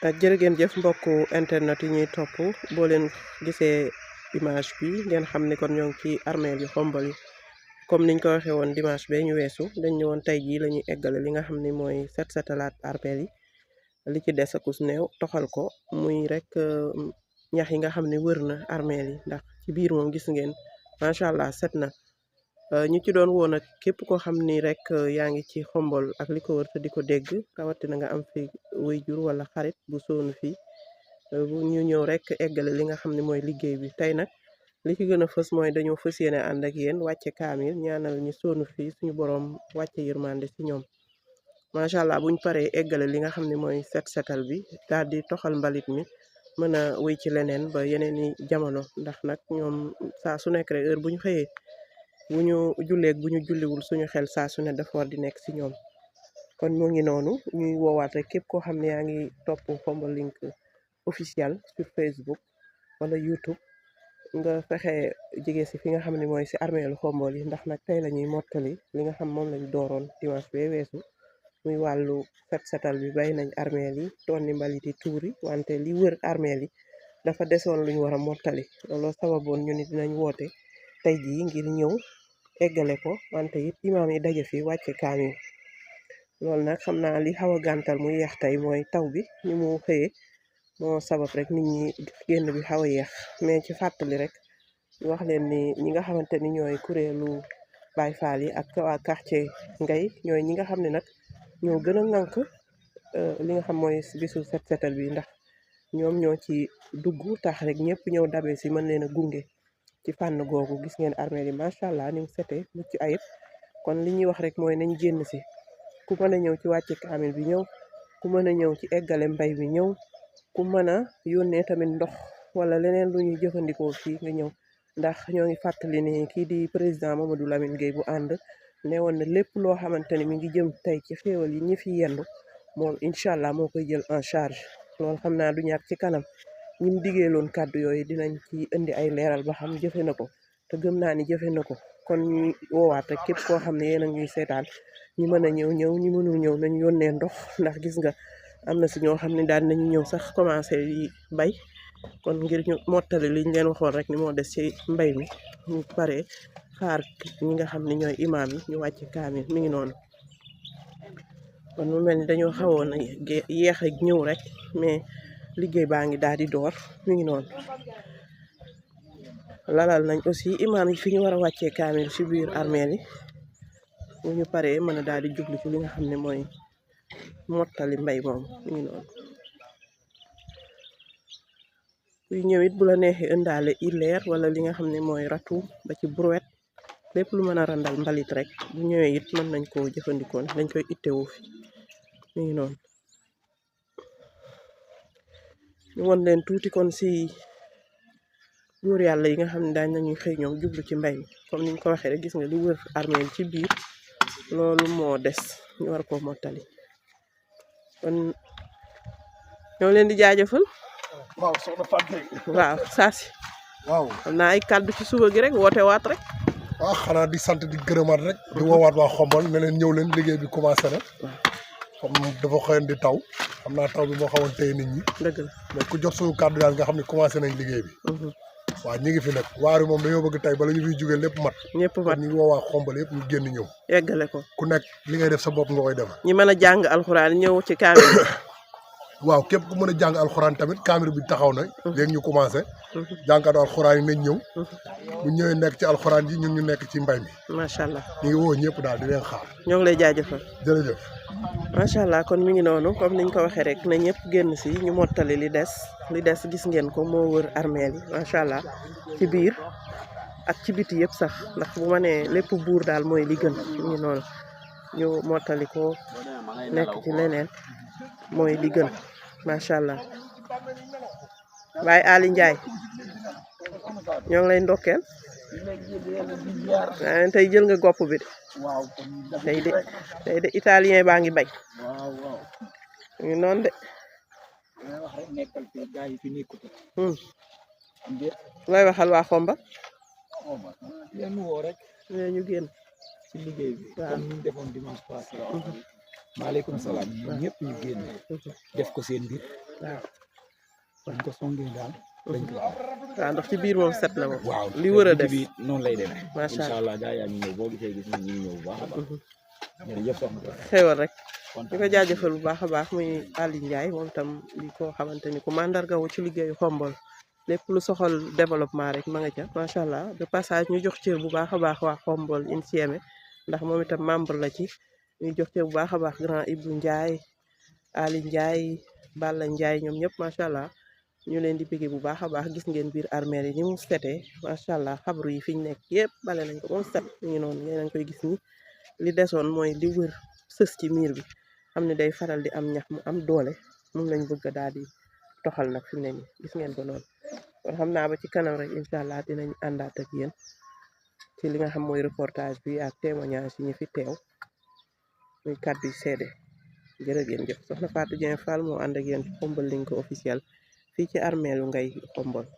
jërëgeen jëf mbokku internet yi ñuy topp boo leen gisee image bi ngeen xam ni kon ñoo ngi ci armeel yu xombal yi comme niñ ko waxee woon dimanche bee ñu weesu dañ ne woon tey jii la ñuy eggale li nga xam ni mooy set setalaat armeel yi li ci des akus néew toxal ko muy rek ñax yi nga xam ne wër na armeel yi ndax ci biir moom gis ngeen macha allah set na ñu ci doon woon ak képp koo xam ni rek yaa ngi ci xombol ak li ko wër te di ko dégg rawatina nga am fi waajur wala xarit bu soonu fii bu ñu ñëw rek eggale li nga xam ne mooy liggéey bi tey nag li ci gën a fës mooy dañoo fës yéene ànd ak yéen wàcce kaamil ñaanal ñu soonu fii suñu boroom wàcce yërmande ci ñoom macha allah buñ paree eggale li nga xam ne mooy set setal bi daal di toxal mbalit mi mën a wéy ci leneen ba yeneen i jamono ndax nag ñoom saa su nekk rek heure bu ñu xëyee bu ñu julleeg bu ñu julliwul suñu xel saa su ne dafa war di nekk ci ñoom kon moo ngi noonu ñuy woowaat rek képp koo xam ne yaa ngi topp Khombole Link officiel sur Facebook wala YouTube nga fexe jege si fi nga xam ne mooy si armeelu Khombole yi ndax nag tey la ñuy mottali li nga xam moom lañu dooroon dimanche bee weesu muy wàllu set setal bi bay nañ armeel yi tonni mbaliti tuuri wante li wër armeel yi dafa desoon luñ war a mottali looloo sababoon ñu ni dinañ woote tey jii ngir ñëw eggale ko wante it imaam yi daje fi wàcce kaamil loolu nag xam naa li xaw a gàntal mu yeex tey mooy taw bi ni mu xëyee moo sabab rek nit ñi génn bi xaw a yeex mais ci fàttali rek wax leen ni ñi nga xamante ni ñooy kuréelu Baay Faal yi ak waa quartier Ngay ñooy ñi nga xam ne nag ñoo gën a ŋànk li nga xam mooy bisu set setal bi ndax ñoom ñoo ci dugg tax rek ñëpp ñëw dabe si mën leen a gunge ci fànn googu gis ngeen armeel yi macha allah ni mu setee mucc ayib kon li ñuy wax rek mooy nañ génn si ku mën a ñëw ci wàcce kaamil bi ñëw ku mën a ñëw ci eggale mbay bi ñëw ku mën a yónnee tamit ndox wala leneen lu ñuy jëfandikoo fii nga ñëw ndax ñoo ngi fàttali ne kii di président Mamadou Lamine Gueye bu ànd ne woon na lépp loo xamante ni mi ngi jëm tey ci xéewal yi ñi fi yendu moom incha allah moo koy jël en charge loolu xam naa du ñàkk ci kanam ñi mu digeeloon kàddu yooyu dinañ ci indi ay leeral ba xam jëfe na ko te gëm naa ni jëfe na ko kon ñuy woowaat rek képp koo xam ne yéen a ñuy seetaan ñi mën a ñëw ñi mënul ñëw nañ yónnee ndox ndax gis nga am na si ñoo xam ne daal nañu ñëw sax commencé yi bay kon ngir ñu mottali liñ leen waxoon rek ni moo des ci mbay mi ñu paree xaar ñi nga xam ne ñooy imaam yi ñu wàcce kaamil mi ngi noonu kon mu mel ni dañoo xawoon a yeex ak ñëw rek mais liggéey baa ngi daal di door mi ngi noonu lalal nañ aussi imaam yi fi ñu war a wàccee kaamil ci biir armeel yi bu ñu paree mën a daal di jublu ci li nga xam ne mooy mottali mbay moom mi ngi noonu kuy ñëwit bu la neexee ëndaale ileer wala li nga xam ne mooy ratu ba ci brouette lépp lu mën a randal mbalit rek bu ñëwee it mën nañ koo jëfandikoo dañ koy ittewu fi mi ngi noonu ñu won leen tuuti kon si góor yàlla yi nga xam ne daañ nañuy xëy ñoom jublu ci mbay mi comme niñ ko waxee rek gis nga li wër armeel ci biir loolu moo des ñu war koo mottali kon ñoo leen di jaajëfal waaw soxna Fatou waaw saa si waaw xam naa ay kàddu ci suba gi rek woote waat rek xanaa di sant di gërëmaat rek di woowaat waa Khombole ne leen ñëw leen liggéey bi commencé na comme dafa xëyoon di taw xam naa taw bi moo xawoon téye nit ñi dëgg la mais ku jot suñu kàddu daal nga xam ne commencé nañ liggéey bi waaw ñu ngi fi nag waari moom dañoo bëgg tey bala ñu fiy jógee lépp mat ñëpp mat ñu ngi woo waa Khombole yëpp ñu génn ñëw eggale ko ku nekk li ngay def sa bopp nga koy def ñi mën a jàng alxuraan ñëw ci kaamil waaw képp ku mën a jàng alxuraan tamit kaamil bi taxaw na léegi ñu commencé jàngkatu alxuraan yi nañ ñëw bu ñëwee nekk ci alxuraan ji ñun ñu nekk ci mbay mi macha allah ñu ngi woo ñëpp daal di leen xaar ñoo ngi lay jaajëfal jërëjëf macha allah kon mi ngi noonu comme niñ ko waxee rek na ñëpp génn si ñu mottali li des gis ngeen ko moo wër armeel yi macha allah ci biir ak ci biti yëpp sax ndax bu ma nee lépp buur daal mooy li gën mi ngi noonu ñu mottali ko nekk ci leneen mooy li gën macha allah waaye Ali Ndiaye ñoo ngi lay ndokkeel tey jël nga gopp bi de tey de italien baa ngi bay ñu noonu de looy waxal waa Khombole ñu génn ci liggéey bi comme ñu defoon dimanche passé maaleykum salaam ñun ñëpp ñu génn def ko seen mbir waaw bañ ko songee daal dañ ko waaw ndax ci biir moom set na moom waaw li wër a des bi noonu lay demee macha incha allah gaa yaa ngi ñëw boo gisee gis ñu ngi ñëw bu baax a baax jërëjëf soxna ko xewal rek di ko jaajëfal bu baax a baax muy Aly Ndiaye moom tam di ko xamante ni ku mandargawu ci liggéeyu xombol lépp lu soxal développement rek ma nga ca macha allah de passage ñu jox cër bu baax a baax waa xombol INSIEME ndax moom itam membre la ci ñuy jox cër bu baax a baax grand Ibou Ndiaye Aly Ndiaye Balla Ndiaye ñoom ñëpp macha allah ñu leen di bëggee bu baax a baax gis ngeen biir armeel yi ni mu setee macha allah xabru yi fi ñu nekk yëpp bale nañ ko moom set ñu ngi noonu ngeen koy gis ni li desoon mooy li wër sës ci miir bi xam ne day faral di am ñax mu am doole moom lañ bëgg daal di toxal nag fi mu ne nii gis ngeen ko noonu kon xam naa ba ci kanam rek incha allah dinañ àndaat ak yéen ci li nga xam mooy reportage bi ak témoignage yi ñu fi teew muy kàddu yu seede jërë ngeen jëf soxna Fatou Dieng Fall moo ànd ak yéen ci Khombole Link officiel fii ci armeelu Ngay Khombole